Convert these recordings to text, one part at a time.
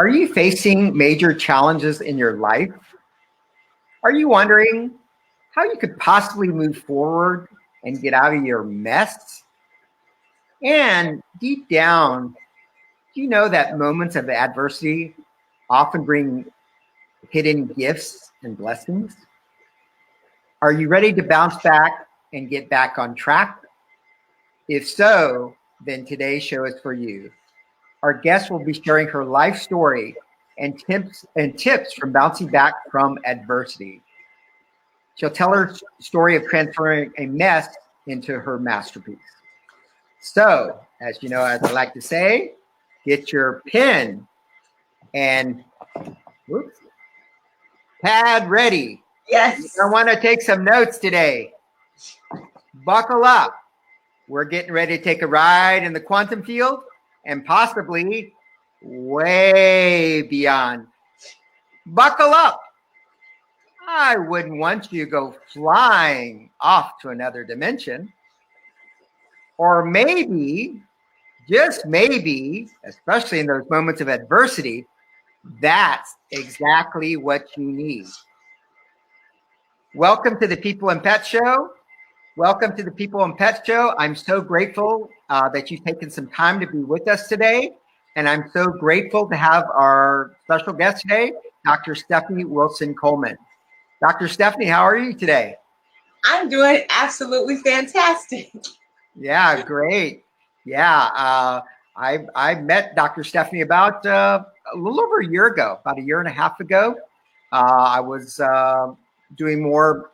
Are you facing major challenges in your life? Are you wondering how you could possibly move forward and get out of your mess? And deep down, do you know that moments of adversity often bring hidden gifts and blessings? Are you ready to bounce back and get back on track? If so, then today's show is for you. Our guest will be sharing her life story and tips from bouncing back from adversity. She'll tell her story of transferring a mess into her masterpiece. So, as you know, as I like to say, get your pen and pad ready. Yes. I want to take some notes today. Buckle up. We're getting ready to take a ride in the quantum field and possibly way beyond. Buckle up. I wouldn't want you to go flying off to another dimension. Or maybe, just maybe, especially in those moments of adversity, that's exactly what you need. Welcome to the People and Pet Show. Welcome to the People and Pet Show. I'm so grateful that you've taken some time to be with us today. And I'm so grateful to have our special guest today, Dr. Stephanie Wilson-Coleman. Dr. Stephanie, how are you today? I'm doing absolutely fantastic. Yeah, great. Yeah, I met Dr. Stephanie about a little over a year ago, about a year and a half ago. I was doing more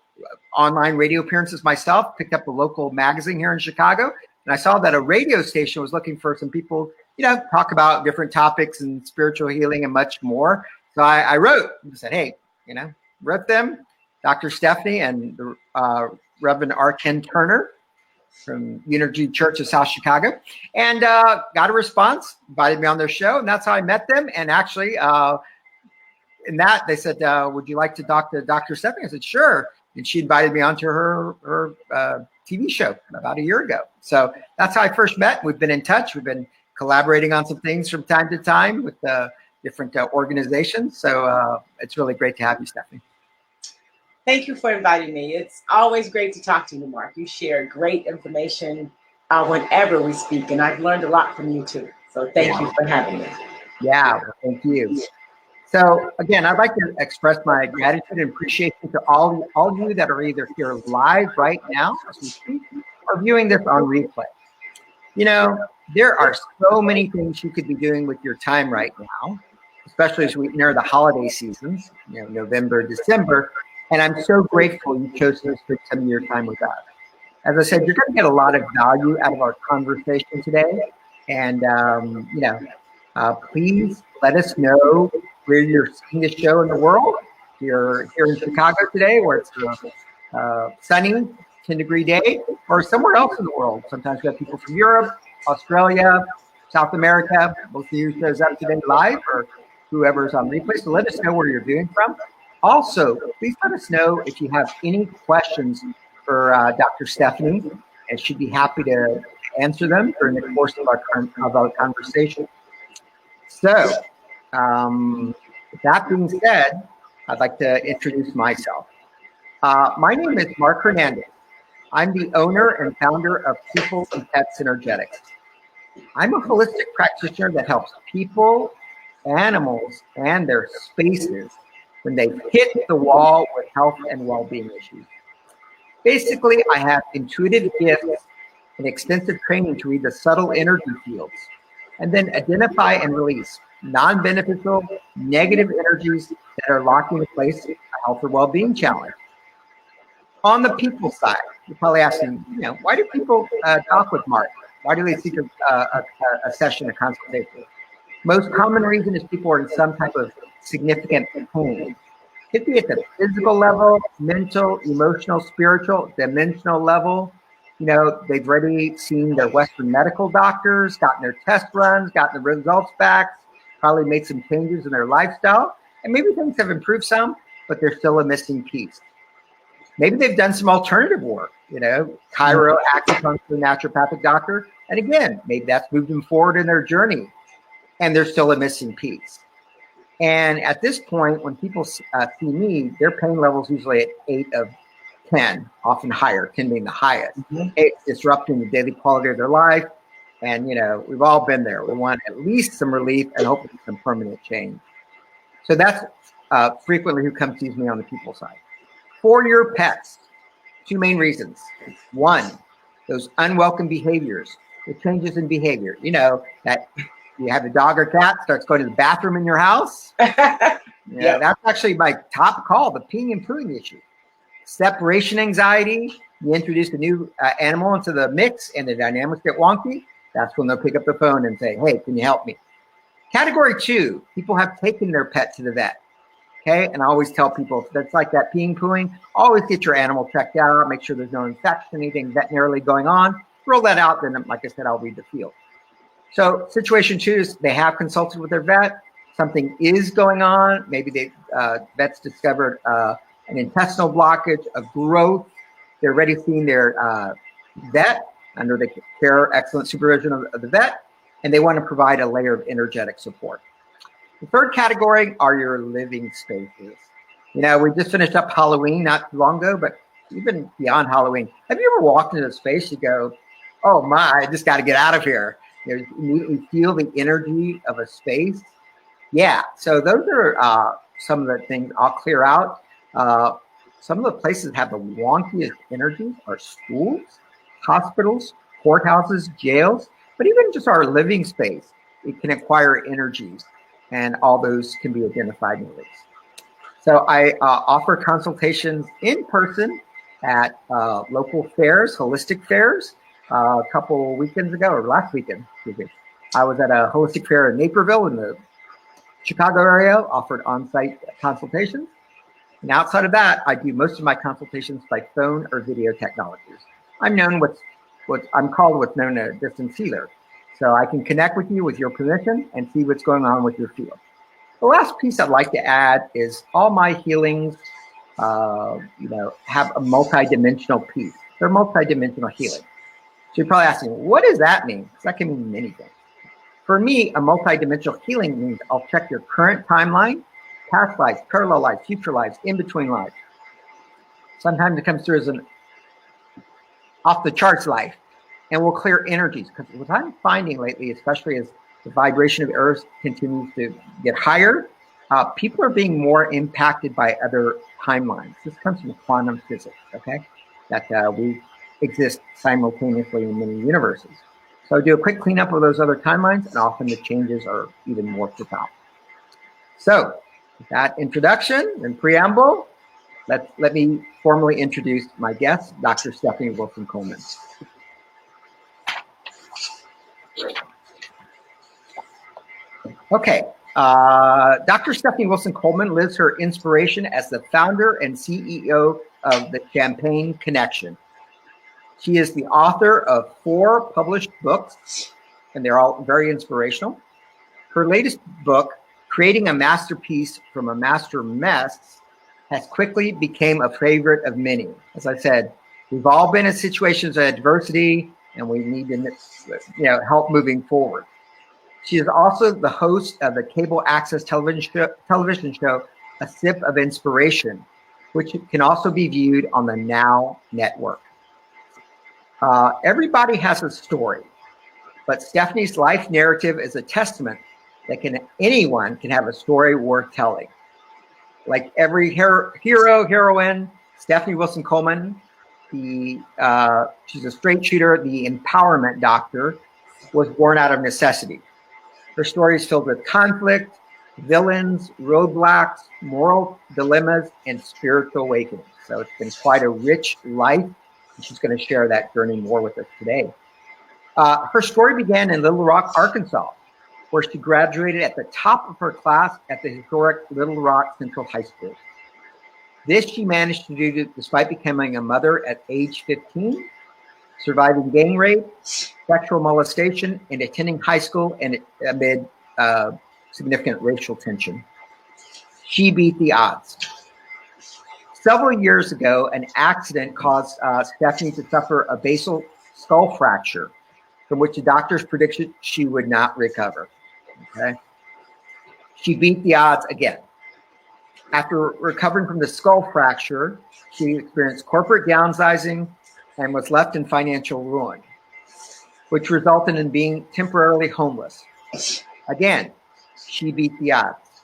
online radio appearances myself, picked up a local magazine here in Chicago, and I saw that a radio station was looking for some people, talk about different topics and spiritual healing and much more. So I wrote and said, hey, wrote them, Dr. Stephanie and the Reverend R. Ken Turner from Unity Church of South Chicago, and got a response, invited me on their show, and that's how I met them. And actually, in that, they said, would you like to talk to Dr. Stephanie? I said, sure. And she invited me onto her TV show about a year ago. So that's how I first met. We've been in touch. We've been collaborating on some things from time to time with different organizations. So it's really great to have you, Stephanie. Thank you for inviting me. It's always great to talk to you, Mark. You share great information whenever we speak, and I've learned a lot from you too. So thank you for having me. Yeah, well, thank you. So again, I'd like to express my gratitude and appreciation to all you that are either here live right now as we speak or viewing this on replay. There are so many things you could be doing with your time right now, especially as we enter the holiday seasons, November, December. And I'm so grateful you chose to spend some of your time with us. As I said, you're going to get a lot of value out of our conversation today. And, please let us know where you're seeing the show in the world. If you're here in Chicago today, where it's a sunny 10-degree day, or somewhere else in the world. Sometimes we have people from Europe, Australia, South America. Most of you shows up today live, or whoever's on replay. So let us know where you're viewing from. Also, please let us know if you have any questions for Dr. Stephanie, and she'd be happy to answer them during the course of our conversation. So, with that being said, I'd like to introduce myself. My name is Mark Hernandez. I'm the owner and founder of People and Pets Energetics. I'm a holistic practitioner that helps people, animals, and their spaces when they hit the wall with health and well-being issues. Basically, I have intuitive gifts and extensive training to read the subtle energy fields and then identify and release non-beneficial, negative energies that are locking in place a health or well-being challenge. On the people side, you're probably asking, why do people talk with Mark? Why do they seek a session, a consultation? Most common reason is people are in some type of significant pain. It could be at the physical level, mental, emotional, spiritual, dimensional level. They've already seen their Western medical doctors, gotten their test runs, gotten the results back, probably made some changes in their lifestyle, and maybe things have improved some, but there's still a missing piece. Maybe they've done some alternative work, chiro, acupuncture, naturopathic doctor, and again, maybe that's moved them forward in their journey, and there's still a missing piece. And at this point, when people see me, their pain level is usually at 8 of 10, often higher, 10 being the highest. Mhm. It's disrupting the daily quality of their life. And, we've all been there. We want at least some relief and hopefully some permanent change. So that's frequently who comes sees me on the people side. For your pets, 2 main reasons. 1, those unwelcome behaviors, the changes in behavior. That you have a dog or cat starts going to the bathroom in your house. Yep. That's actually my top call, the peeing and pooing issue. Separation anxiety, you introduce a new animal into the mix and the dynamics get wonky. That's when they'll pick up the phone and say, hey, can you help me? Category 2, people have taken their pet to the vet. Okay, and I always tell people, if that's like that peeing, pooing, always get your animal checked out, make sure there's no infection, anything veterinarily going on. Rule that out, then, like I said, I'll read the field. So situation 2 is they have consulted with their vet. Something is going on. Maybe they vets discovered an intestinal blockage, a growth. They're already seeing their vet under the care, excellent supervision of the vet, and they want to provide a layer of energetic support. The third category are your living spaces. We just finished up Halloween not too long ago, but even beyond Halloween, have you ever walked into a space, you go, oh my, I just got to get out of here. You immediately feel the energy of a space. Yeah, so those are some of the things I'll clear out. Some of the places that have the wonkiest energies are schools, hospitals, courthouses, jails, but even just our living space, it can acquire energies, and all those can be identified and released. So I offer consultations in person at local fairs, holistic fairs. A couple weekends ago, or last weekend, I was at a holistic fair in Naperville in the Chicago area, offered on-site consultations. And outside of that, I do most of my consultations by phone or video technologies. I'm known I'm called what's known as a distance healer. So I can connect with you with your permission and see what's going on with your field. The last piece I'd like to add is all my healings, have a multidimensional piece. They're multidimensional healing. So you're probably asking, what does that mean? Because that can mean many things. For me, a multidimensional healing means I'll check your current timeline, past lives, parallel lives, future lives, in-between lives. Sometimes it comes through as an off-the-charts life, and we'll clear energies. Because what I'm finding lately, especially as the vibration of Earth continues to get higher, people are being more impacted by other timelines. This comes from quantum physics, okay? That we exist simultaneously in many universes. So I do a quick cleanup of those other timelines, and often the changes are even more profound. So with that introduction and preamble, let me formally introduce my guest, Dr. Stephanie Wilson-Coleman. Okay, Dr. Stephanie Wilson-Coleman lives her inspiration as the founder and CEO of the Champagne Connection. She is the author of 4 published books, and they're all very inspirational. Her latest book, Creating a Masterpiece from a Master Mess, has quickly become a favorite of many. As I said, we've all been in situations of adversity, and we need to help moving forward. She is also the host of the cable access television show, A Sip of Inspiration, which can also be viewed on the Now Network. Everybody has a story, but Stephanie's life narrative is a testament that anyone can have a story worth telling. Like every hero, heroine, Stephanie Wilson-Coleman, she's a straight shooter, the empowerment doctor, was born out of necessity. Her story is filled with conflict, villains, roadblocks, moral dilemmas, and spiritual awakenings. So it's been quite a rich life, and she's going to share that journey more with us today. Her story began in Little Rock, Arkansas, where she graduated at the top of her class at the historic Little Rock Central High School. This she managed to do despite becoming a mother at age 15, surviving gang rape, sexual molestation, and attending high school and amid significant racial tension. She beat the odds. Several years ago, an accident caused Stephanie to suffer a basal skull fracture, from which the doctors predicted she would not recover. Okay. She beat the odds again. After recovering from the skull fracture, she experienced corporate downsizing and was left in financial ruin, which resulted in being temporarily homeless. Again, she beat the odds.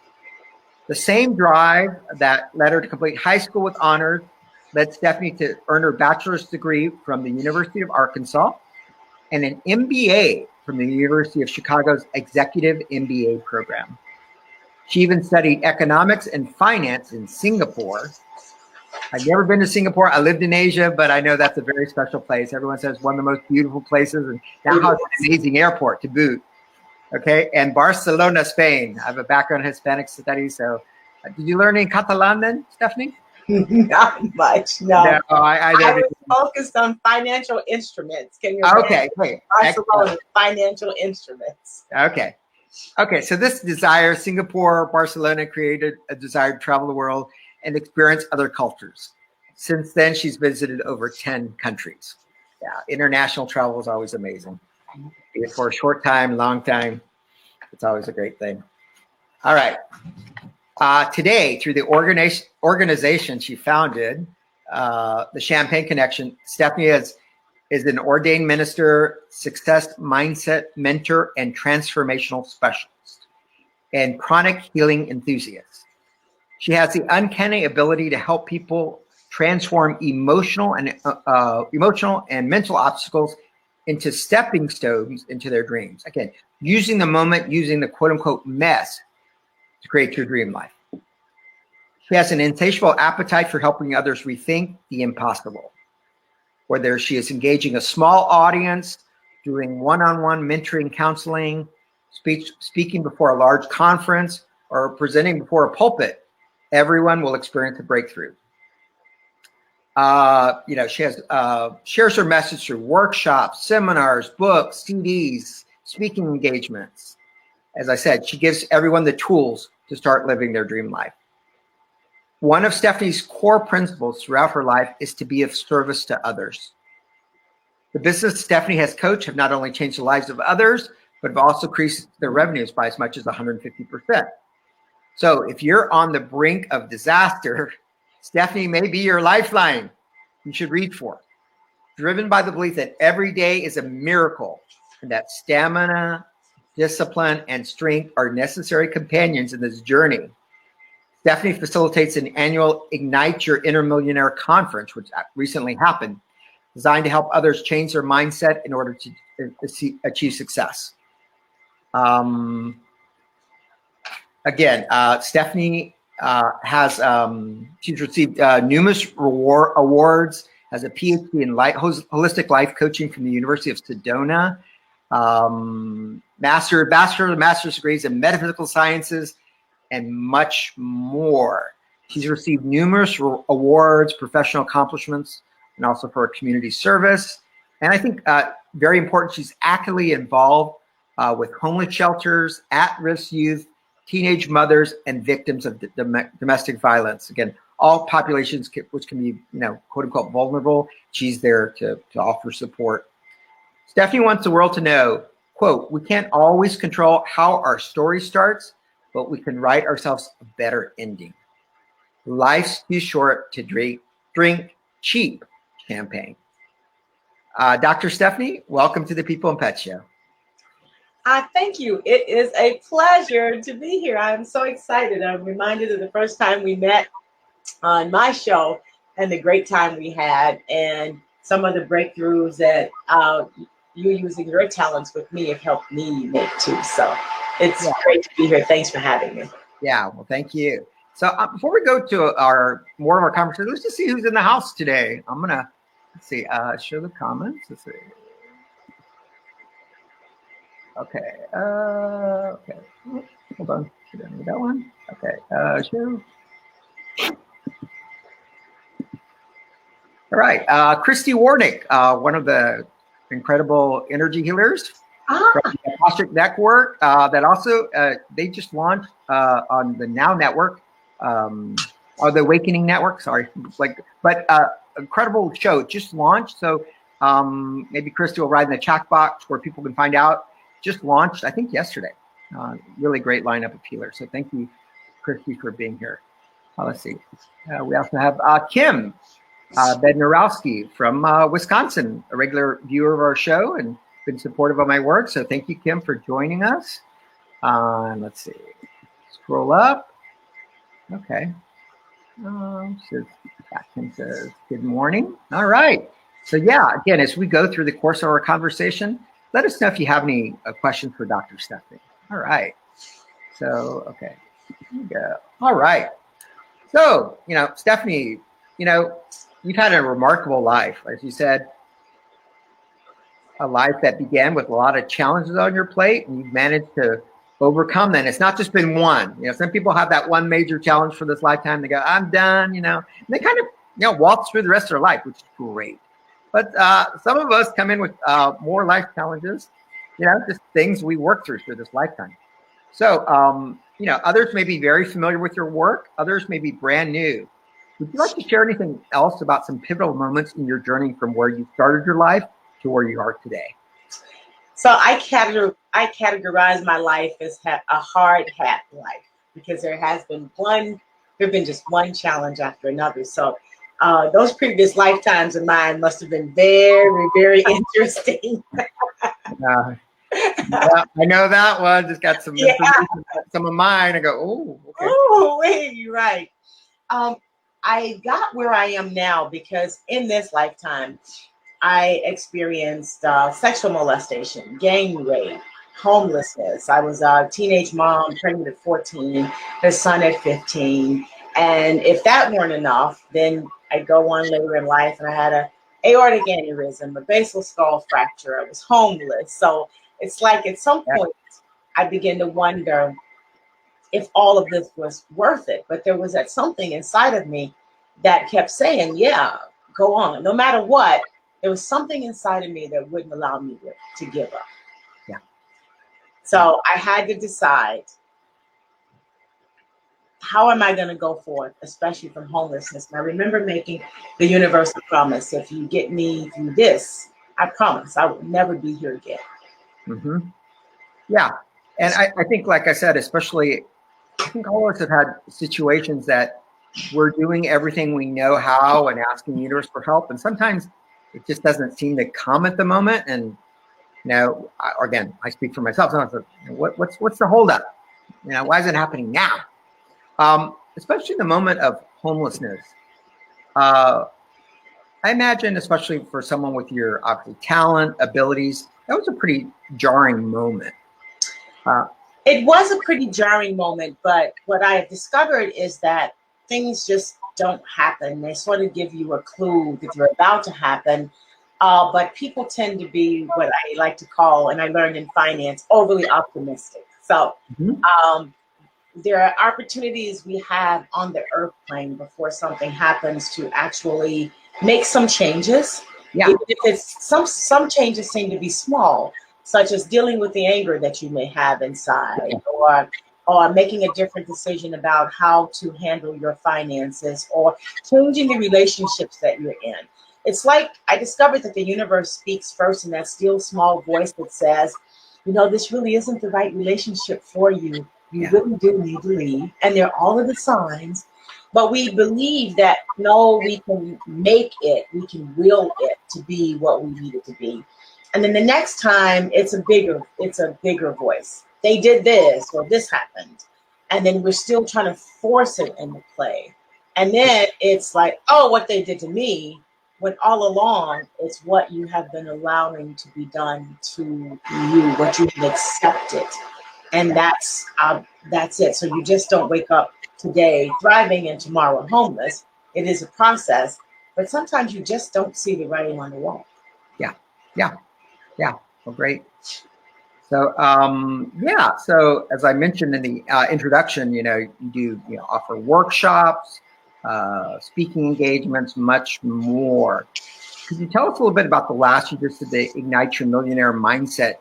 The same drive that led her to complete high school with honors led Stephanie to earn her bachelor's degree from the University of Arkansas and an MBA from the University of Chicago's Executive MBA program. She even studied economics and finance in Singapore. I've never been to Singapore. I lived in Asia, but I know that's a very special place. Everyone says one of the most beautiful places, and now has an amazing airport to boot. Okay, and Barcelona, Spain. I have a background in Hispanic studies, so did you learn any Catalan then, Stephanie? Not much, no. No, I was focused on financial instruments. Can you okay, great. Barcelona, financial instruments. Okay. Okay, so this desire, Singapore, Barcelona, created a desire to travel the world and experience other cultures. Since then, she's visited over 10 countries. Yeah, international travel is always amazing. Be it for a short time, long time, it's always a great thing. All right. Today, through the organization she founded, the Champagne Connection, Stephanie is an ordained minister, success mindset mentor, and transformational specialist, and chronic healing enthusiast. She has the uncanny ability to help people transform emotional and mental obstacles into stepping stones into their dreams. Again, using the moment, using the quote unquote mess to create your dream life. She has an insatiable appetite for helping others rethink the impossible. Whether she is engaging a small audience, doing one-on-one mentoring counseling, speaking before a large conference, or presenting before a pulpit, everyone will experience a breakthrough. She has shares her message through workshops, seminars, books, CDs, speaking engagements. As I said, she gives everyone the tools to start living their dream life. One of Stephanie's core principles throughout her life is to be of service to others. The business Stephanie has coached have not only changed the lives of others, but have also increased their revenues by as much as 150%. So if you're on the brink of disaster, Stephanie may be your lifeline you should reach for. Driven by the belief that every day is a miracle and that stamina, discipline, and strength are necessary companions in this journey, Stephanie facilitates an annual Ignite Your Inner Millionaire conference, which recently happened, designed to help others change their mindset in order to achieve success. Stephanie she's received numerous awards, has a PhD in holistic life coaching from the University of Sedona, master's degrees in metaphysical sciences, and much more. She's received numerous awards, professional accomplishments, and also for her community service. And I think very important, she's actively involved with homeless shelters, at-risk youth, teenage mothers, and victims of domestic violence. Again, all populations which can be, quote unquote, vulnerable. She's there to offer support. Stephanie wants the world to know, quote, we can't always control how our story starts, but we can write ourselves a better ending. Life's too short to drink cheap champagne. Dr. Stephanie, welcome to the People and Pet Show. Thank you. It is a pleasure to be here. I'm so excited. I'm reminded of the first time we met on my show and the great time we had and some of the breakthroughs that you using your talents with me have helped me make too. So it's great to be here. Thanks for having me. Yeah, well, thank you. So before we go to more of our conversation, let's just see who's in the house today. I'm gonna show the comments. Let's see. Okay. Okay. Hold on. Should I need that one? Okay. Show. All right. Christy Warnick, one of the incredible energy healers from the Akashic Network. That also they just launched on the Now Network, or the Awakening Network. Sorry, incredible show just launched. So maybe Christy will write in the chat box where people can find out. Just launched, I think, yesterday. Really great lineup of healers. So thank you, Christy, for being here. Let's see. We also have Kim Bednarowski from Wisconsin, a regular viewer of our show and been supportive of my work. So thank you, Kim, for joining us. Let's see. Scroll up. Okay. Kim says, good morning. All right. So yeah, again, as we go through the course of our conversation, let us know if you have any questions for Dr. Stephanie. All right. So, okay. Here we go. All right. So, Stephanie, you've had a remarkable life. As you said, a life that began with a lot of challenges on your plate, and you've managed to overcome that. And it's not just been one. Some people have that one major challenge for this lifetime. They go, I'm done, and they kind of, walk through the rest of their life, which is great. But some of us come in with more life challenges, just things we work through this lifetime. So, others may be very familiar with your work. Others may be brand new. Would you like to share anything else about some pivotal moments in your journey from where you started your life to where you are today? So I categorize my life as a hard hat life, because there has been just one challenge after another. So those previous lifetimes of mine must have been very, very interesting. Yeah, I know that one. Just got some information about some of mine. I go, oh, okay. Oh, wait, you're right. I got where I am now because in this lifetime, I experienced sexual molestation, gang rape, homelessness. I was a teenage mom, pregnant at 14, a son at 15. And if that weren't enough, then I'd go on later in life and I had a aortic aneurysm, a basal skull fracture. I was homeless. So it's like at some point, I began to wonder if all of this was worth it. But there was that something inside of me that kept saying, yeah, go on. No matter what, there was something inside of me that wouldn't allow me to give up. Yeah. So I had to decide, how am I going to go forth, especially from homelessness? And I remember making the universal promise: if you get me through this, I promise I will never be here again. Mm-hmm. Yeah. And I think, like I said, especially, I think all of us have had situations that we're doing everything we know how and asking the universe for help. And sometimes it just doesn't seem to come at the moment. And, again, I speak for myself. Sometimes, what's the holdup? Why is it happening now? Especially the moment of homelessness. I imagine, especially for someone with your obviously talent, abilities, that was a pretty jarring moment. It was a pretty jarring moment, but what I have discovered is that things just don't happen. They sort of give you a clue that they're about to happen. But people tend to be what I like to call, and I learned in finance, overly optimistic. So there are opportunities we have on the earth plane before something happens to actually make some changes. Yeah. Even if it's some changes seem to be small, such as dealing with the anger that you may have inside, or making a different decision about how to handle your finances, or changing the relationships that you're in. It's like I discovered that the universe speaks first in that still small voice that says, this really isn't the right relationship for you. You really do need to leave. And there are all of the signs. But we believe that, no, we can make it, we can will it to be what we need it to be. And then the next time it's a bigger voice. They did this, or this happened. And then we're still trying to force it into play. And then it's like, oh, what they did to me, when all along it's what you have been allowing to be done to you, what you have accepted. And that's it. So you just don't wake up today thriving and tomorrow homeless. It is a process, but sometimes you just don't see the writing on the wall. Yeah. Well, great. So, So as I mentioned in the introduction, you do offer workshops, speaking engagements, much more. Could you tell us a little bit about the last you just did the Ignite Your Millionaire Mindset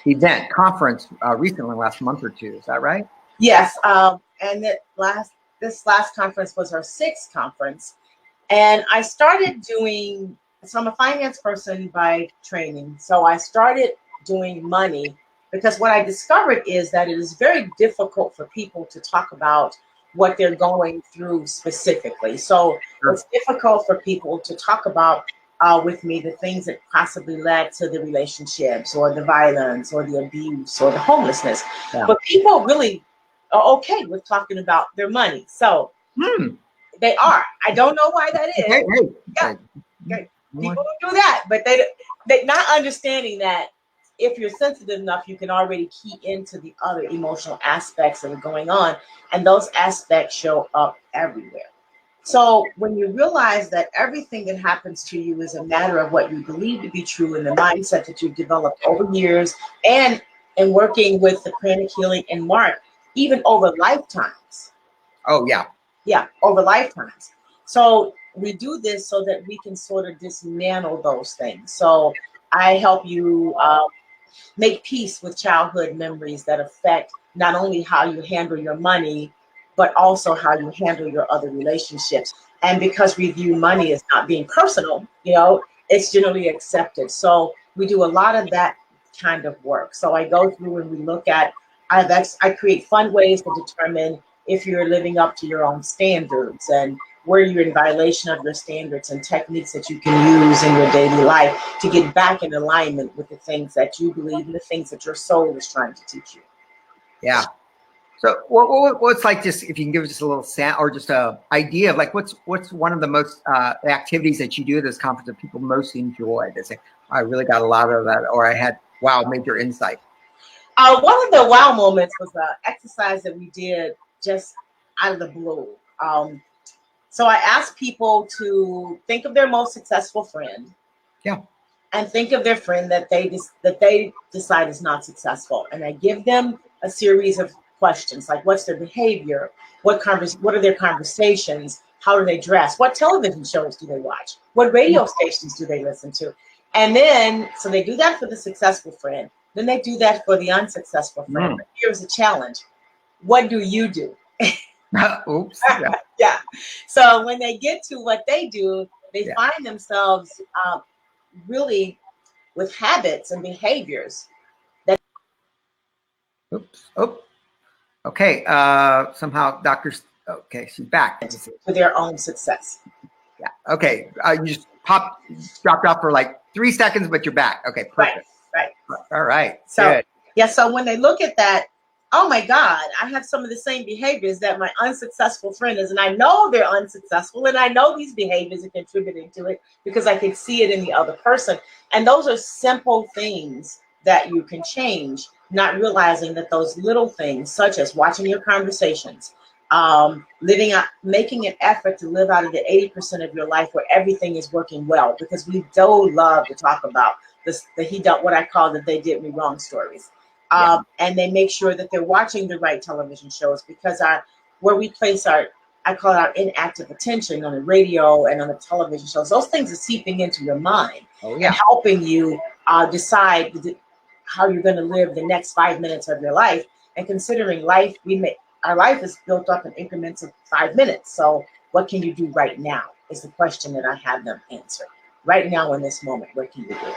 event conference recently, last month or two? Is that right? Yes. And this last conference was our 6th conference. And I started so I'm a finance person by training. So I started doing money because what I discovered is that it is very difficult for people to talk about what they're going through specifically. So it's difficult for people to talk about with me the things that possibly led to the relationships or the violence or the abuse or the homelessness. Yeah. But people really are okay with talking about their money. So they are. I don't know why that is. Yeah. People don't do that, but they not understanding that if you're sensitive enough, you can already key into the other emotional aspects that are going on, and those aspects show up everywhere. So when you realize that everything that happens to you is a matter of what you believe to be true and the mindset that you've developed over years, and in working with the pranic healing and Mark, even over lifetimes. Oh, yeah. Yeah, over lifetimes. So we do this so that we can sort of dismantle those things. So I help you make peace with childhood memories that affect not only how you handle your money, but also how you handle your other relationships. And because we view money as not being personal, it's generally accepted. So we do a lot of that kind of work. So I go through and we look at, I create fun ways to determine if you're living up to your own standards and where you're in violation of your standards, and techniques that you can use in your daily life to get back in alignment with the things that you believe and the things that your soul is trying to teach you. Yeah. So what's like, just if you can give us just a little or just a idea of like what's one of the most activities that you do at this conference that people most enjoy? They say, I really got a lot of that, or I had major insight. One of the wow moments was an exercise that we did just out of the blue. So I asked people to think of their most successful friend. Yeah. And think of their friend that they decide is not successful. And I give them a series of questions like, what's their behavior? What are their conversations? How do they dress? What television shows do they watch? What radio stations do they listen to? And then, so they do that for the successful friend. Then they do that for the unsuccessful friend. But here's a challenge. What do you do? Oops. Yeah. Yeah. So when they get to what they do, they find themselves really with habits and behaviors that. Oops. Oh. Okay. Somehow, okay, she's back. For their own success. Yeah. Okay. You just dropped off for like 3 seconds, but you're back. Okay. Perfect. Right. All right. So good. Yeah. So when they look at that, oh my God, I have some of the same behaviors that my unsuccessful friend is. And I know they're unsuccessful. And I know these behaviors are contributing to it because I can see it in the other person. And those are simple things that you can change, not realizing that those little things, such as watching your conversations, making an effort to live out of the 80% of your life where everything is working well, because we do love to talk about what I call the "they did me wrong" stories. And they make sure that they're watching the right television shows, because where we place I call it our inactive attention on the radio and on the television shows. Those things are seeping into your mind and helping you decide how you're going to live the next 5 minutes of your life. And considering our life is built up in increments of 5 minutes. So what can you do right now is the question that I have them answer. Right now in this moment, what can you do?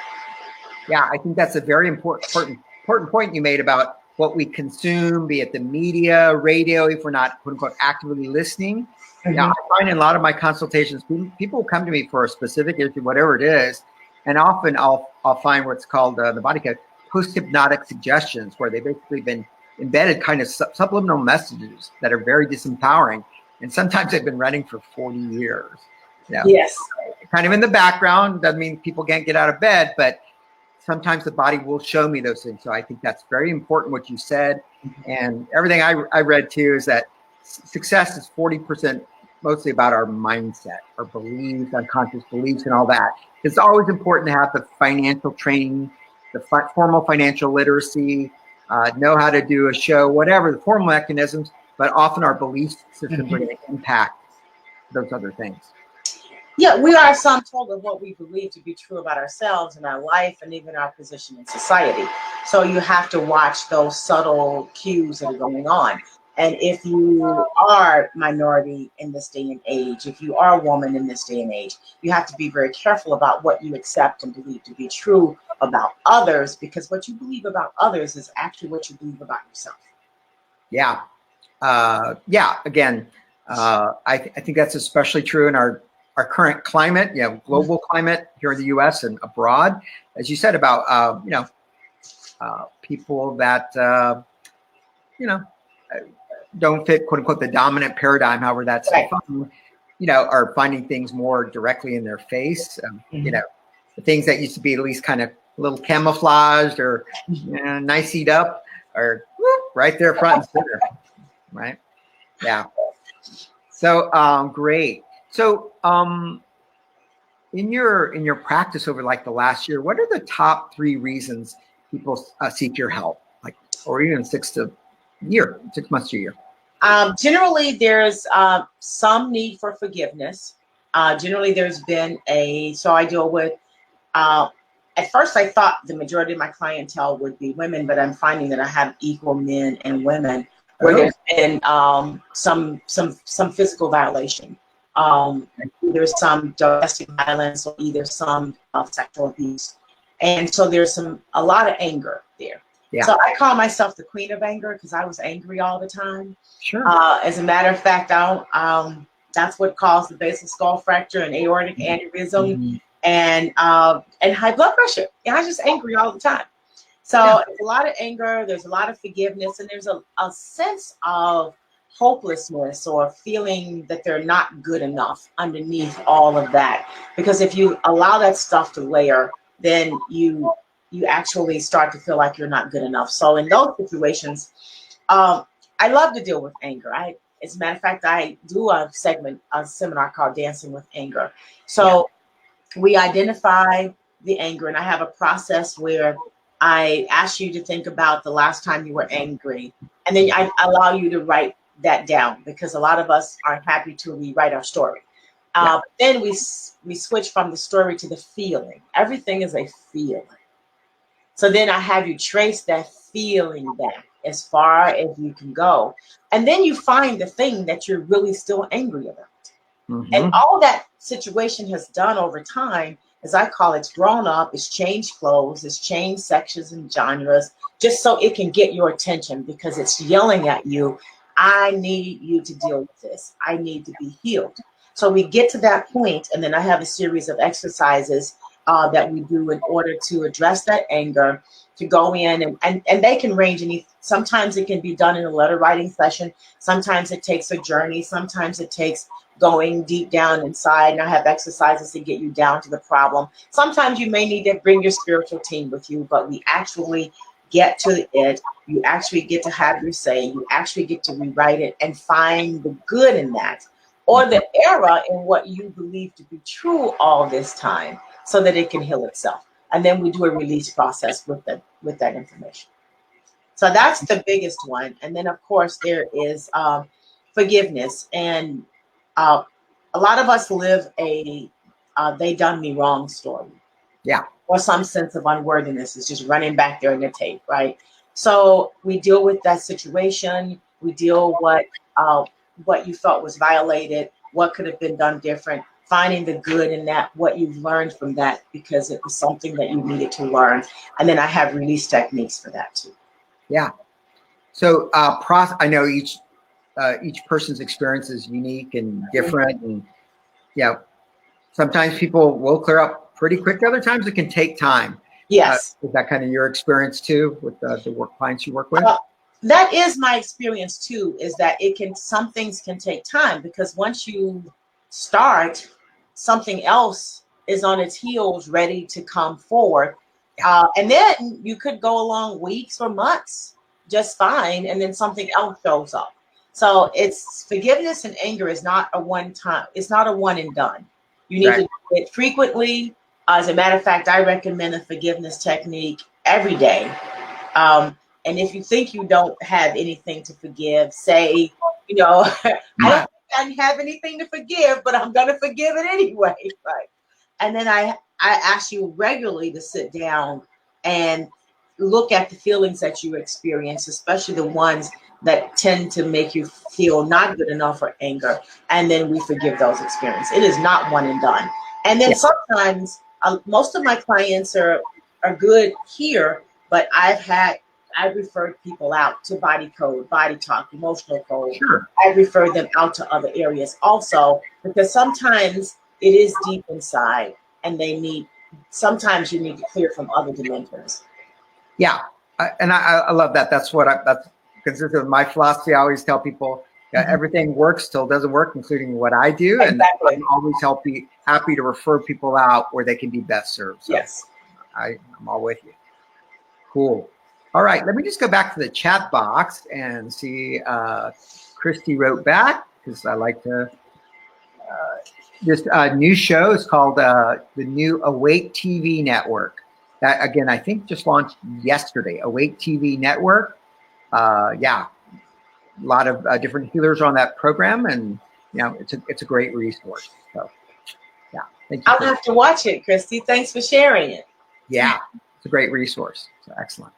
Yeah, I think that's a very important point you made about what we consume, be it the media, radio, if we're not, quote unquote, actively listening. Mm-hmm. Now, I find in a lot of my consultations, people will come to me for a specific issue, whatever it is, and often I'll find what's called the body code post-hypnotic suggestions, where they've basically been embedded kind of subliminal messages that are very disempowering, and sometimes they've been running for 40 years. Yes. Kind of in the background, doesn't mean people can't get out of bed, but sometimes the body will show me those things. So I think that's very important what you said. And everything I read too is that success is 40% mostly about our mindset, our beliefs, unconscious beliefs and all that. It's always important to have the financial training, the formal financial literacy, know how to do a show, whatever, the formal mechanisms, but often our belief systems are going to impact those other things. Yeah, we are sum total of what we believe to be true about ourselves and our life and even our position in society. So you have to watch those subtle cues that are going on. And if you are minority in this day and age, if you are a woman in this day and age, you have to be very careful about what you accept and believe to be true about others, because what you believe about others is actually what you believe about yourself. Yeah. Yeah. Again, I think that's especially true in our current climate, global climate here in the U.S. and abroad. As you said about, people that, don't fit, quote unquote, the dominant paradigm, however that's defined, are finding things more directly in their face. The things that used to be at least kind of a little camouflaged or niceyed up are right there front and center. Right. Yeah. So, great. So, in your practice over like the last year, what are the top 3 reasons people seek your help, like, or even 6 months to a year? Generally, there's some need for forgiveness. Generally, there's been so I deal with, at first I thought the majority of my clientele would be women, but I'm finding that I have equal men and women where there's been some physical violation. There's some domestic violence or either some sexual abuse. And so there's a lot of anger there. Yeah. So I call myself the queen of anger because I was angry all the time. Sure. As a matter of fact, that's what caused the basal skull fracture and aortic aneurysm and high blood pressure. And I was just angry all the time. So it's a lot of anger, there's a lot of forgiveness, and there's a sense of hopelessness or feeling that they're not good enough underneath all of that. Because if you allow that stuff to layer, then you actually start to feel like you're not good enough. So in those situations, I love to deal with anger. As a matter of fact, I do a seminar called Dancing with Anger. So we identify the anger, and I have a process where I ask you to think about the last time you were angry, and then I allow you to write that down, because a lot of us aren't happy to rewrite our story. Then we switch from the story to the feeling. Everything is a feeling. So then I have you trace that feeling back as far as you can go. And then you find the thing that you're really still angry about. And all that situation has done over time, as I call it, it's grown up, it's changed clothes, it's changed sections and genres, just so it can get your attention, because it's yelling at you, I need you to deal with this. I need to be healed. So we get to that point, and then I have a series of exercises that we do in order to address that anger, to go in and they can range. Sometimes it can be done in a letter writing session. Sometimes it takes a journey. Sometimes it takes going deep down inside. And I have exercises to get you down to the problem. Sometimes you may need to bring your spiritual team with you, but we actually get to it. You actually get to have your say. You actually get to rewrite it and find the good in that, or the error in what you believe to be true all this time, so that it can heal itself. And then we do a release process with that information. So that's the biggest one. And then, of course, there is forgiveness. And a lot of us live a they done me wrong story. Yeah. Or some sense of unworthiness is just running back there in the tape, right? So we deal with that situation. We deal what you felt was violated, what could have been done different, finding the good in that, what you've learned from that, because it was something that you needed to learn. And then I have release techniques for that too. Yeah. So I know each person's experience is unique and different, and sometimes people will clear up pretty quick. Other times it can take time. Yes. Is that kind of your experience too with the work clients you work with? That is my experience too, is that some things can take time, because once you start, something else is on its heels ready to come forward. And then you could go along weeks or months just fine, and then something else shows up. So it's forgiveness and anger is not a one time. It's not a one and done. You need to do it frequently. As a matter of fact, I recommend a forgiveness technique every day. And if you think you don't have anything to forgive, say, I don't think I have anything to forgive, but I'm going to forgive it anyway. Right. And then I ask you regularly to sit down and look at the feelings that you experience, especially the ones that tend to make you feel not good enough or anger. And then we forgive those experiences. It is not one and done. And then sometimes most of my clients are good here, but I've referred people out to body code, body talk, emotional code. Sure. I've referred them out to other areas also, because sometimes it is deep inside and sometimes you need to clear from other dimensions. Yeah. And I love that. That's consistent with my philosophy. I always tell people everything works till it doesn't work, including what I do. Exactly. And I'm always happy to refer people out where they can be best served. So yes. I'm all with you. Cool. All right. Let me just go back to the chat box and see. Christy wrote back, because I like to. This new show is called the new Awake TV Network. That, again, I think just launched yesterday. Awake TV Network. Yeah, a lot of different healers on that program, and it's a great resource. So, yeah, thank you. I'll have to watch it, Christy. Thanks for sharing it. Yeah, it's a great resource. So excellent.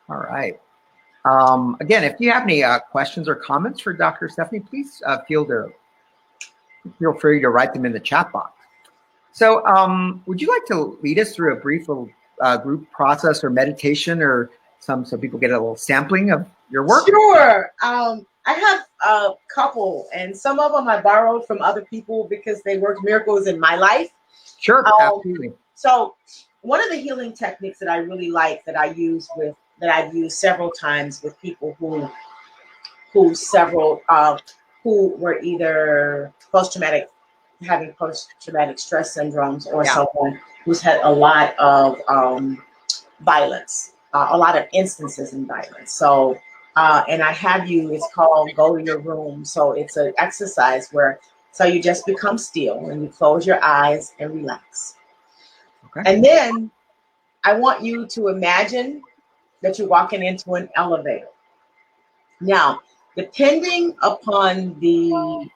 All right. Again, if you have any questions or comments for Dr. Stephanie, please feel free to write them in the chat box. So would you like to lead us through a brief little group process or meditation, or so people get a little sampling of your work? Sure. I have a couple, and some of them I borrowed from other people because they worked miracles in my life. Sure, absolutely. So one of the healing techniques that I really like, that I've used several times with people who were either having post-traumatic stress syndromes, or someone who's had a lot of violence, a lot of instances in violence. So, and I have it's called Go to Your Room. So it's an exercise so you just become still and you close your eyes and relax. Okay. And then I want you to imagine that you're walking into an elevator. Now, depending upon the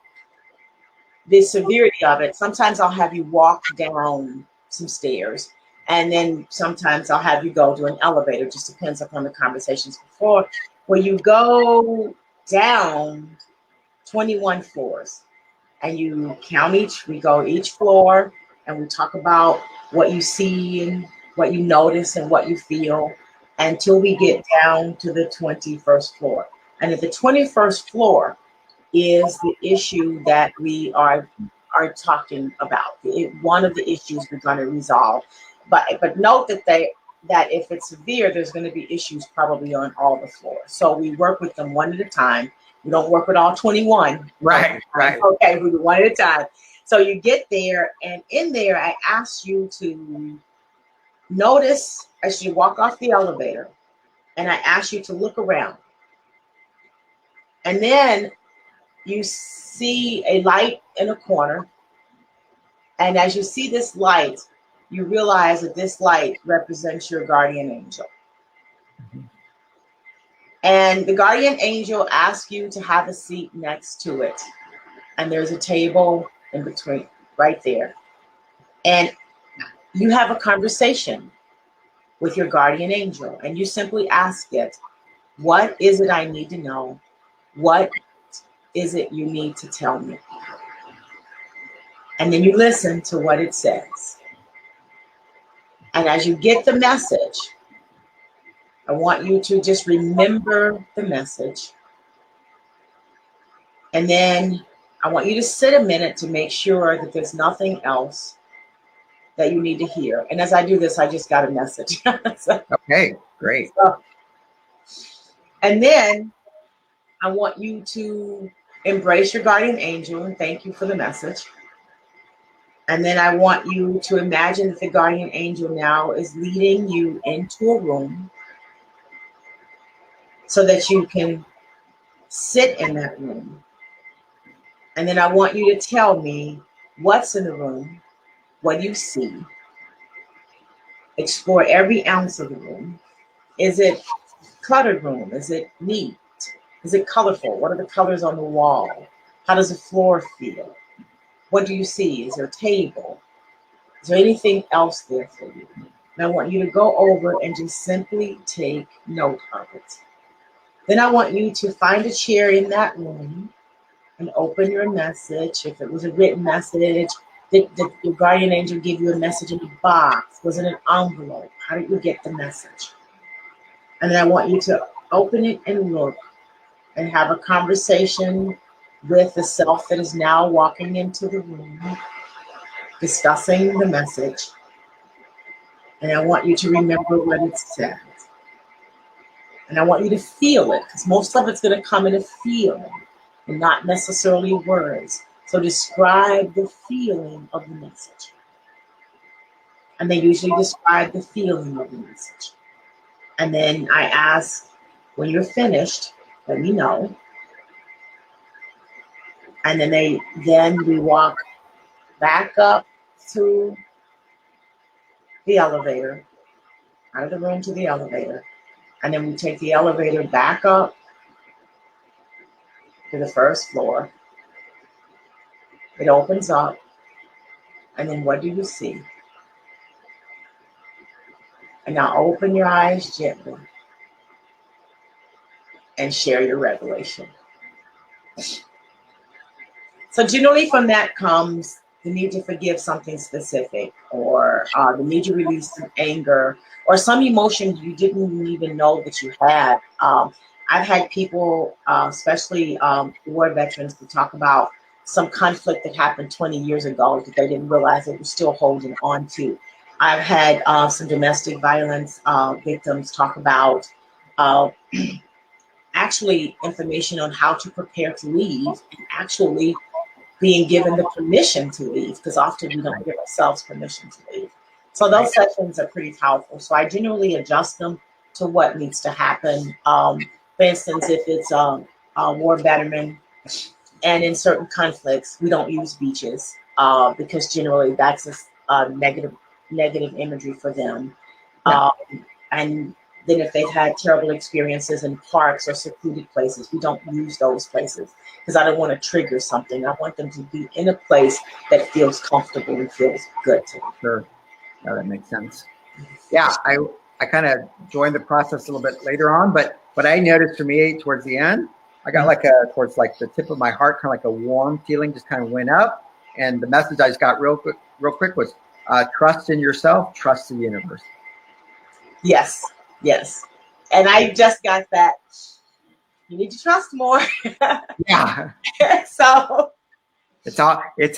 severity of it, sometimes I'll have you walk down some stairs, and then sometimes I'll have you go to an elevator. Just depends upon the conversations before, where you go down 21 floors and you count we go each floor, and we talk about what you see and what you notice and what you feel, until we get down to the 21st floor. And at the 21st floor is the issue that we are talking about. One of the issues we're going to resolve. But note that if it's severe, there's going to be issues probably on all the floors. So we work with them one at a time. We don't work with all 21. Right. Okay, we do one at a time. So you get there, and in there, I ask you to notice as you walk off the elevator, and I ask you to look around. And then you see a light in a corner. And as you see this light, you realize that this light represents your guardian angel. Mm-hmm. And the guardian angel asks you to have a seat next to it. And there's a table in between, right there. And you have a conversation with your guardian angel. And you simply ask it, what is it I need to know? What is it you need to tell me? And then you listen to what it says. And as you get the message, I want you to just remember the message. And then I want you to sit a minute to make sure that there's nothing else that you need to hear. And as I do this, I just got a message. Okay, great. And then I want you to embrace your guardian angel and thank you for the message. And then I want you to imagine that the guardian angel now is leading you into a room so that you can sit in that room. And then I want you to tell me what's in the room, what you see. Explore every ounce of the room. Is it cluttered room? Is it neat? Is it colorful? What are the colors on the wall? How does the floor feel? What do you see? Is there a table? Is there anything else there for you? And I want you to go over and just simply take note of it. Then I want you to find a chair in that room and open your message. If it was a written message, did your guardian angel give you a message in a box? Was it an envelope? How did you get the message? And then I want you to open it and look and have a conversation with the self that is now walking into the room, discussing the message. And I want you to remember what it says. And I want you to feel it, because most of it's going to come in a feeling and not necessarily words. So describe the feeling of the message. And they usually describe the feeling of the message. And then I ask, when you're finished, let me know. And then we walk back up to the elevator, out of the room to the elevator. And then we take the elevator back up to the first floor. It opens up. And then what do you see? And now open your eyes gently and share your revelation. So generally from that comes the need to forgive something specific, or the need to release some anger, or some emotion you didn't even know that you had. I've had people, especially war veterans, to talk about some conflict that happened 20 years ago that they didn't realize they were still holding on to. I've had some domestic violence victims talk about actually information on how to prepare to leave, and actually being given the permission to leave, because often we don't give ourselves permission to leave. So those sessions are pretty powerful. So I generally adjust them to what needs to happen. For instance, if it's a war veteran, and in certain conflicts, we don't use beaches because generally that's a negative imagery for them. Yeah. And then if they've had terrible experiences in parks or secluded places, we don't use those places because I don't want to trigger something. I want them to be in a place that feels comfortable and feels good to them. Sure. Yeah, that makes sense. Yeah, I kind of joined the process a little bit later on, but what I noticed for me towards the end, I got towards the tip of my heart, kind of like a warm feeling just kind of went up. And the message I just got real quick was trust in yourself, trust the universe. Yes. And I just got that. You need to trust more. Yeah. So it's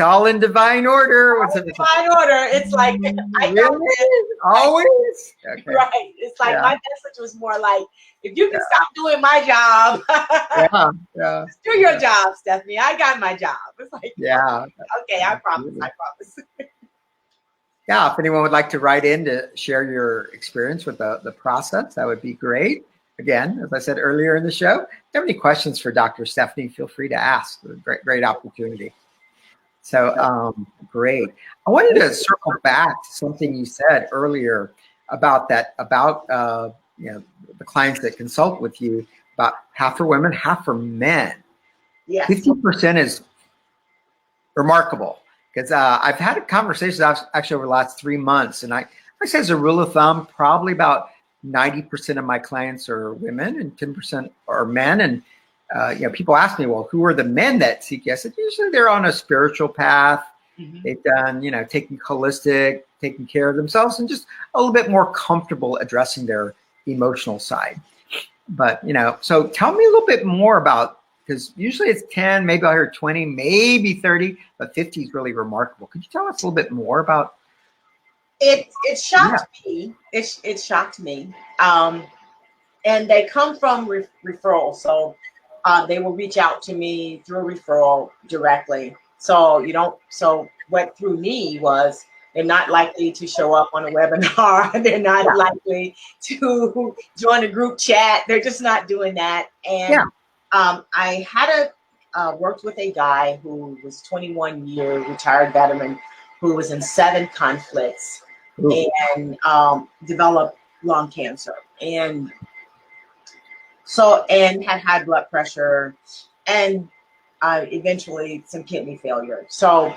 all in divine order. Divine order. It's like I know this. Always. Okay. Right. It's like my message was more like, if you can stop doing my job, do your job, Stephanie. I got my job. It's like, okay, I promise. Yeah, if anyone would like to write in to share your experience with the process, that would be great. Again, as I said earlier in the show, if you have any questions for Dr. Stephanie, feel free to ask. Great opportunity. So great. I wanted to circle back to something you said earlier about the clients that consult with you, about half for women, half for men. Yes. 50% is remarkable. Because I've had a conversation actually over the last 3 months, and I say as a rule of thumb, probably about 90% of my clients are women and 10% are men. And people ask me, well, who are the men that seek you? I said, usually they're on a spiritual path. Mm-hmm. They've done, taking holistic, taking care of themselves, and just a little bit more comfortable addressing their emotional side. But so tell me a little bit more about. Because usually it's 10, maybe I'll hear 20, maybe 30, but 50 is really remarkable. Could you tell us a little bit more about it? It shocked me. It shocked me. And they come from referral. So they will reach out to me through referral directly. So what through me was they're not likely to show up on a webinar. They're not likely to join a group chat. They're just not doing that. And I had worked with a guy who was 21-year retired veteran who was in 7 conflicts and developed lung cancer and had high blood pressure and eventually some kidney failure. So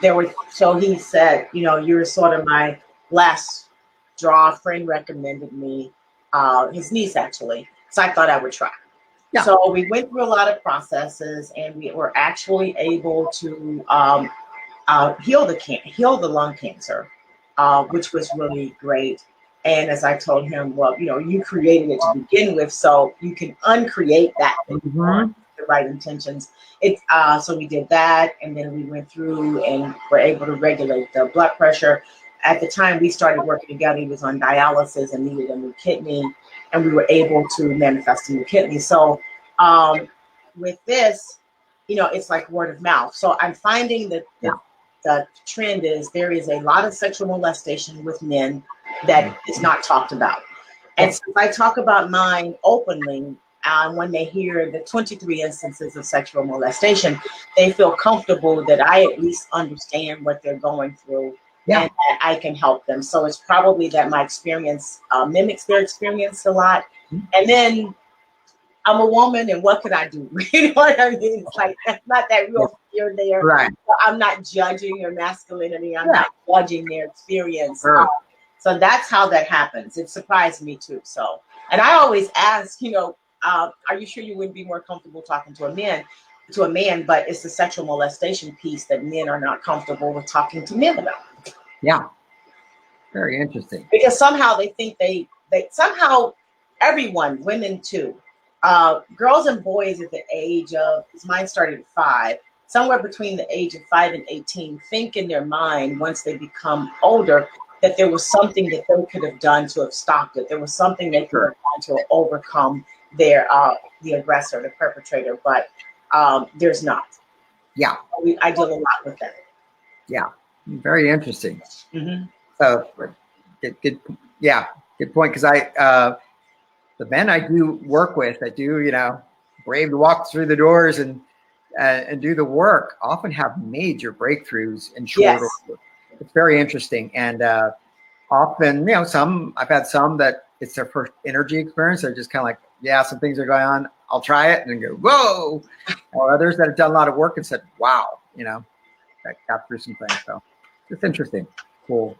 he said, you're sort of my last draw. A friend recommended me, his niece actually. So I thought I would try. Yeah. So we went through a lot of processes, and we were actually able to heal the lung cancer, which was really great. And as I told him, well, you created it to begin with, so you can uncreate that if you want Mm-hmm. the right intentions. So we did that, and then we went through and were able to regulate the blood pressure. At the time we started working together, he was on dialysis and needed a new kidney, and we were able to manifest a new kidney. So with this, it's like word of mouth. So I'm finding that Yeah. the trend is there is a lot of sexual molestation with men that is not talked about. And since I talk about mine openly, when they hear the 23 instances of sexual molestation, they feel comfortable that I at least understand what they're going through, Yeah. and that I can help them. So it's probably that my experience mimics their experience a lot. And then I'm a woman, and what could I do? You know what I mean? It's like that's not that Yeah. real fear there. Right. So I'm not judging their masculinity. I'm Yeah. not judging their experience. Sure. So that's how that happens. It surprised me too. So, and I always ask, are you sure you wouldn't be more comfortable talking to a man? But it's the sexual molestation piece that men are not comfortable with talking to men about. Yeah. Very interesting. Because somehow they think they somehow everyone, women too, girls and boys at the age of, mine started at 5, somewhere between the age of 5 and 18, think in their mind once they become older that there was something that they could have done to have stopped it. There was something they could have done to overcome their the aggressor, the perpetrator, but there's not. Yeah. I deal a lot with that. Yeah. Very interesting. Mm-hmm. So good. Yeah. Good point. Because the men I do work with that do, brave to walk through the doors and do the work often have major breakthroughs in short order. It's very interesting. And often, I've had some that it's their first energy experience. They're just kind of like, yeah, some things are going on. I'll try it, and then go, whoa. Or others that have done a lot of work and said, wow, that got through some things. So it's interesting. Cool.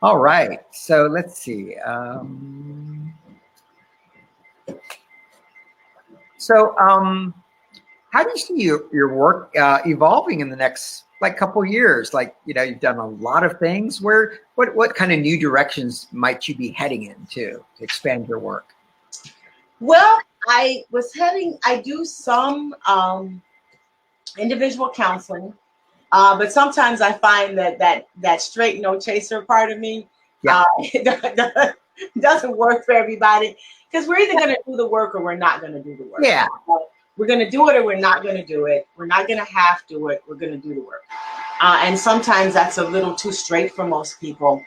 All right. So let's see. How do you see your work evolving in the next couple of years? You've done a lot of things. What kind of new directions might you be heading into to expand your work? Well, I do some individual counseling, but sometimes I find that straight no chaser part of me doesn't work for everybody, because we're either going to do the work or we're not going to do the work. Yeah. We're going to do it or we're not going to do it. We're not going to half do it. We're going to do the work. And sometimes that's a little too straight for most people.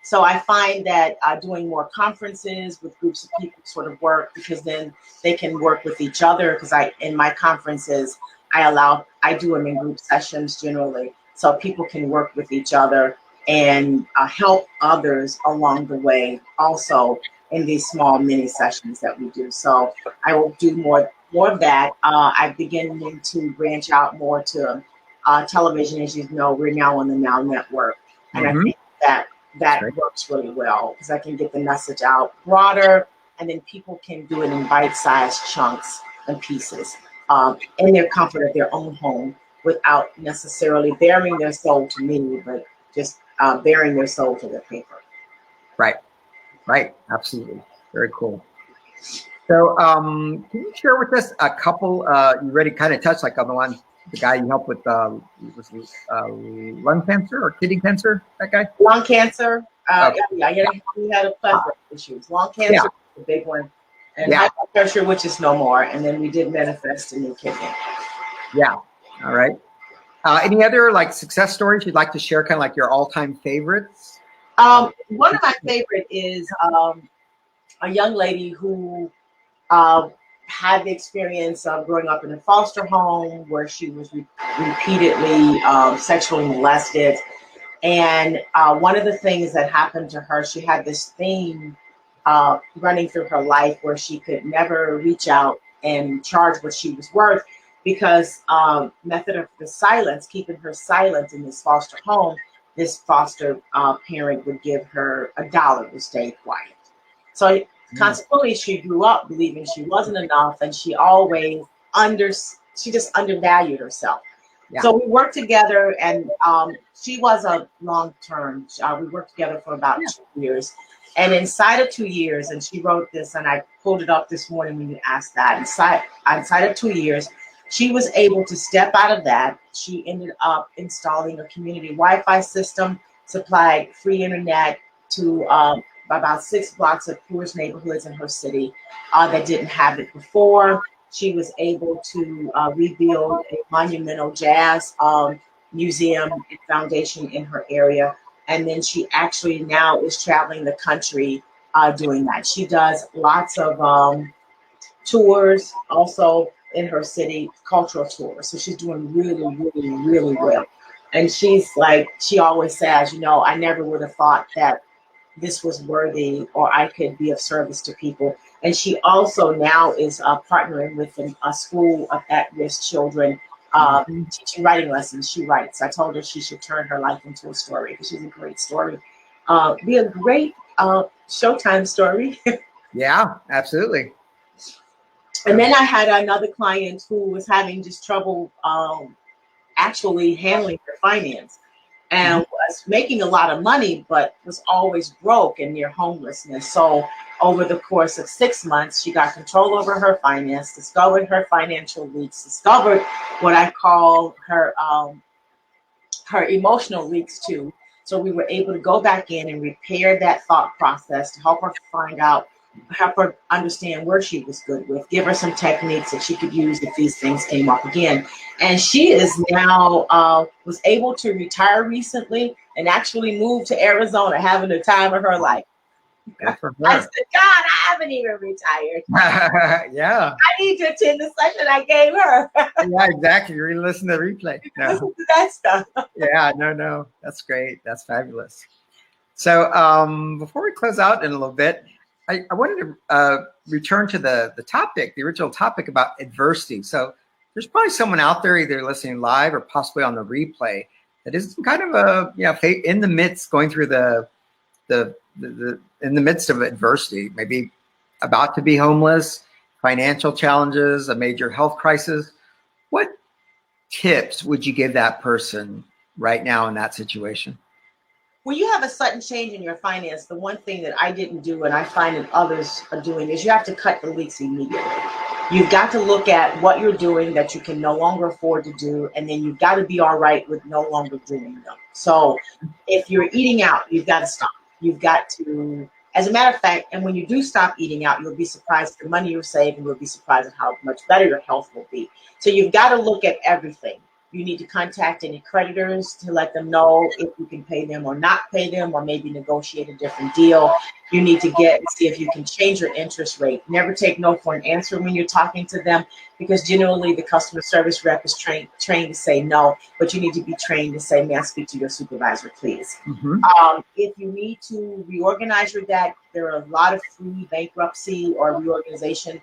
So I find that doing more conferences with groups of people sort of work, because then they can work with each other. Because in my conferences, I do them in group sessions generally, so people can work with each other and help others along the way. Also in these small mini sessions that we do. So I will do more of that. I beginning to branch out more to television. As you know, we're now on the Now Network, and I think that works really well, because I can get the message out broader, and then people can do it in bite-sized chunks and pieces in their comfort of their own home, without necessarily bearing their soul to me, but just bearing their soul to the paper. Right. Absolutely. Very cool. So can you share with us a couple, you already kind of touched on the guy you helped with, lung cancer or kidney cancer, that guy? Lung cancer. Yeah, he had a plethora of issues. Lung cancer was a big one. And high blood pressure, which is no more. And then we did manifest a new kidney. Yeah. All right. Any other success stories you'd like to share, kind of your all-time favorites? One of my favorite is a young lady who had the experience of growing up in a foster home where she was repeatedly sexually molested. And one of the things that happened to her, she had this theme running through her life where she could never reach out and charge what she was worth, because method of the silence, keeping her silent in this foster home, this foster parent would give her $1 to stay quiet. So Mm. Consequently, she grew up believing she wasn't enough, and she just undervalued herself. Yeah. So we worked together, and she was a long term. We worked together for about Yeah. 2 years, and inside of 2 years, and she wrote this, and I pulled it up this morning when you asked that. Inside of 2 years, she was able to step out of that. She ended up installing a community Wi-Fi system, supplied free internet to about 6 blocks of poorest neighborhoods in her city that didn't have it before. She was able to rebuild a monumental jazz museum and foundation in her area. And then she actually now is traveling the country doing that. She does lots of tours also in her city, cultural tours. So she's doing really, really, really well. And she's like, she always says, I never would have thought that this was worthy or I could be of service to people. And she also now is partnering with a school of at-risk children, Mhm. teaching writing lessons. She writes. I told her she should turn her life into a story because she's a great story. Be a great Showtime story. Yeah, absolutely. And then I had another client who was having just trouble actually handling her finance and Mhm. was making a lot of money, but was always broke and near homelessness. So over the course of 6 months, she got control over her finance, discovered her financial leaks, discovered what I call her emotional leaks too. So we were able to go back in and repair that thought process to help her understand where she was good with, give her some techniques that she could use if these things came up again. And she is now was able to retire recently and actually moved to Arizona, having the time of her life. Good for I her. said, God, I haven't even retired. Yeah. I need to attend the session I gave her. Yeah, exactly. You're gonna listen to the replay. Listen No. to that stuff. Yeah, no. That's great. That's fabulous. So before we close out in a little bit, I wanted to return to the topic, the original topic about adversity. So there's probably someone out there either listening live or possibly on the replay that is kind of in the midst, going through the in the midst of adversity, maybe about to be homeless, financial challenges, a major health crisis. What tips would you give that person right now in that situation? When you have a sudden change in your finance, the one thing that I didn't do and I find that others are doing is you have to cut the leaks immediately. You've got to look at what you're doing that you can no longer afford to do, and then you've got to be all right with no longer doing them. So if you're eating out, you've got to stop. You've got to, as a matter of fact, and when you do stop eating out, you'll be surprised at the money you're saving. You'll be surprised at how much better your health will be. So you've got to look at everything. You need to contact any creditors to let them know if you can pay them or not pay them, or maybe negotiate a different deal. You need to see if you can change your interest rate. Never take no for an answer when you're talking to them, because generally the customer service rep is trained to say no, but you need to be trained to say, may I speak to your supervisor, please? Mm-hmm. If you need to reorganize your debt, there are a lot of free bankruptcy or reorganization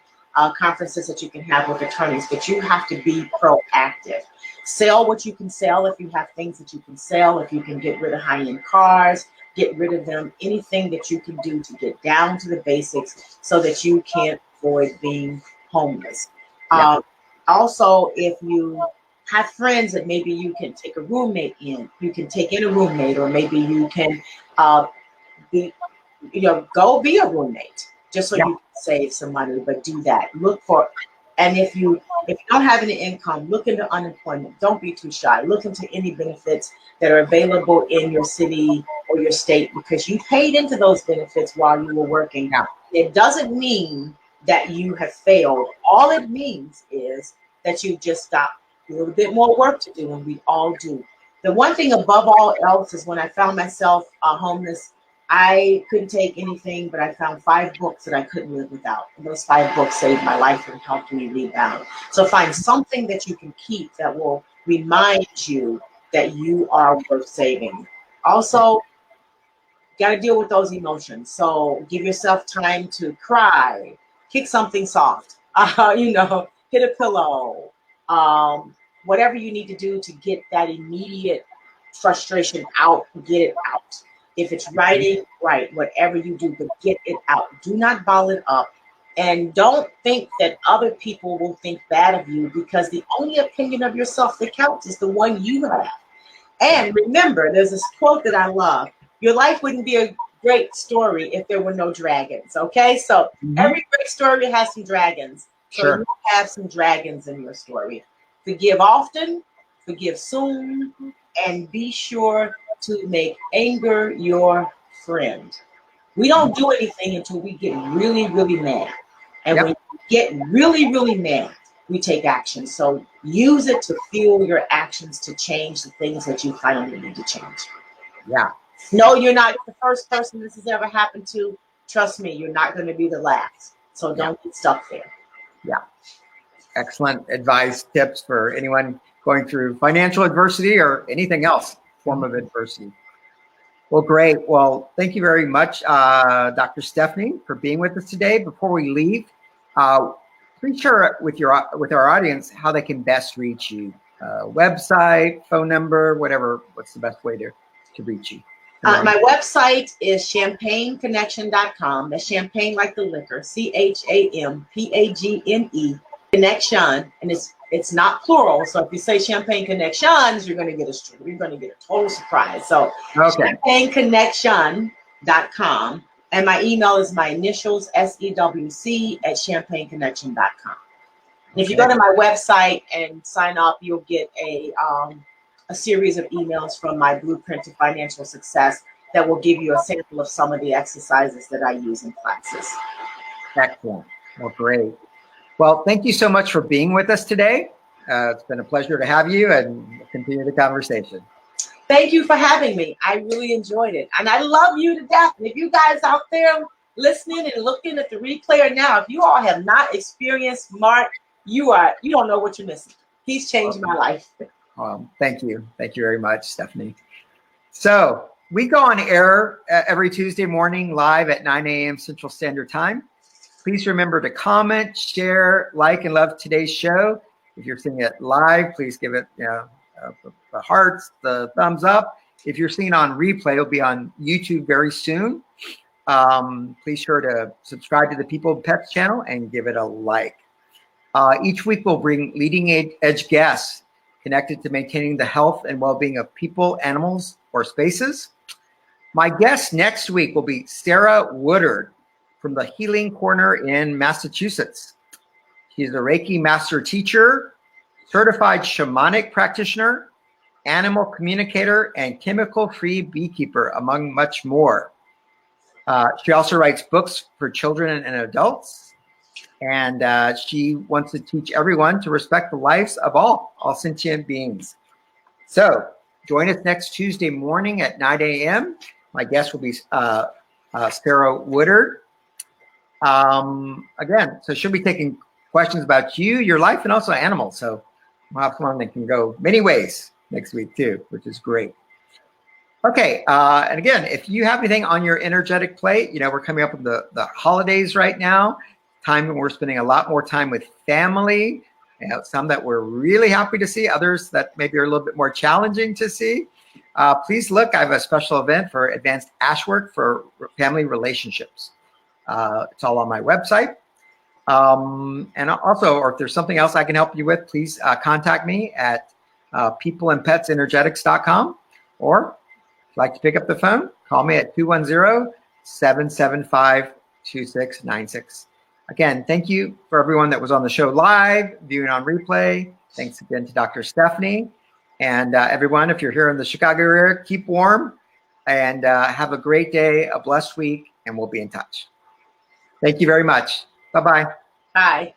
conferences that you can have with attorneys, but you have to be proactive. Sell what you can sell if you have things that you can sell, if you can get rid of high-end cars, get rid of them, anything that you can do to get down to the basics so that you can't avoid being homeless. Yeah. Also, if you have friends that maybe you can take a roommate in, you can take in a roommate, or maybe you can be, go be a roommate just so Yeah. you can save some money, but do that. Look for, and if you don't have any income, look into unemployment. Don't be too shy. Look into any benefits that are available in your city or your state, because you paid into those benefits while you were working. Yeah. It doesn't mean that you have failed. All it means is that you just got a little bit more work to do, and we all do. The one thing above all else is when I found myself homeless, I couldn't take anything, but I found 5 books that I couldn't live without. And those 5 books saved my life and helped me rebound. So find something that you can keep that will remind you that you are worth saving. Also, got to deal with those emotions. So give yourself time to cry, kick something soft, hit a pillow, whatever you need to do to get that immediate frustration out, get it out. If it's writing, write. Whatever you do, but get it out. Do not bottle it up. And don't think that other people will think bad of you, because the only opinion of yourself that counts is the one you have. And remember, there's this quote that I love. Your life wouldn't be a great story if there were no dragons. Okay, so every great story has some dragons. So Sure. you have some dragons in your story. Forgive often, forgive soon, and be sure to make anger your friend. We don't do anything until we get really, really mad. And when you get really, really mad, we take action. So use it to fuel your actions to change the things that you finally need to change. Yeah. No, you're not the first person this has ever happened to. Trust me, you're not going to be the last. So don't get stuck there. Yeah. Excellent advice, tips for anyone going through financial adversity or anything else, form of adversity. Well, great. Well, thank you very much, Dr. Stephanie, for being with us today. Before we leave, please share with our audience how they can best reach you. Website, phone number, whatever. What's the best way to reach you? My website is champagneconnection.com. That's champagne like the liquor, CHAMPAGNE connection, and it's not plural. So if you say Champagne Connections, you're going to get a total surprise. So champagneconnection.com, and my email is my initials SEWC@champagneconnection.com. And if you go to my website and sign up, you'll get a series of emails from my Blueprint to Financial Success that will give you a sample of some of the exercises that I use in classes. Excellent. Well, great. Well, thank you so much for being with us today. It's been a pleasure to have you, and we'll continue the conversation. Thank you for having me. I really enjoyed it. And I love you to death. And if you guys out there listening and looking at the replay now, if you all have not experienced Mark, you don't know what you're missing. He's changed my life. Thank you. Thank you very much, Stephanie. So we go on air every Tuesday morning live at 9 a.m. Central Standard Time. Please remember to comment, share, like, and love today's show. If you're seeing it live, please give it the hearts, the thumbs up. If you're seeing it on replay, it'll be on YouTube very soon. Please sure to subscribe to the People and Pets channel and give it a like. Each week we'll bring leading edge guests connected to maintaining the health and well-being of people, animals, or spaces. My guest next week will be Sarah Woodard from the Healing Corner in Massachusetts. She's a Reiki master teacher, certified shamanic practitioner, animal communicator, and chemical-free beekeeper, among much more. She also writes books for children and adults. And she wants to teach everyone to respect the lives of all sentient beings. So join us next Tuesday morning at 9 a.m. My guest will be Sarah Woodard. Again, so she'll be taking questions about you, your life, and also animals. So we'll have someone that can go many ways next week too, which is great. Okay, and again, if you have anything on your energetic plate, we're coming up with the holidays right now. Time when we're spending a lot more time with family. Some that we're really happy to see, others that maybe are a little bit more challenging to see. Please look, I have a special event for advanced ash work for family relationships. It's all on my website. And also, or if there's something else I can help you with, please contact me at peopleandpetsenergetics.com, or if you'd like to pick up the phone, call me at 210-775-2696. Again, thank you for everyone that was on the show live, viewing on replay. Thanks again to Dr. Stephanie. And everyone, if you're here in the Chicago area, keep warm and have a great day, a blessed week, and we'll be in touch. Thank you very much. Bye-bye. Bye.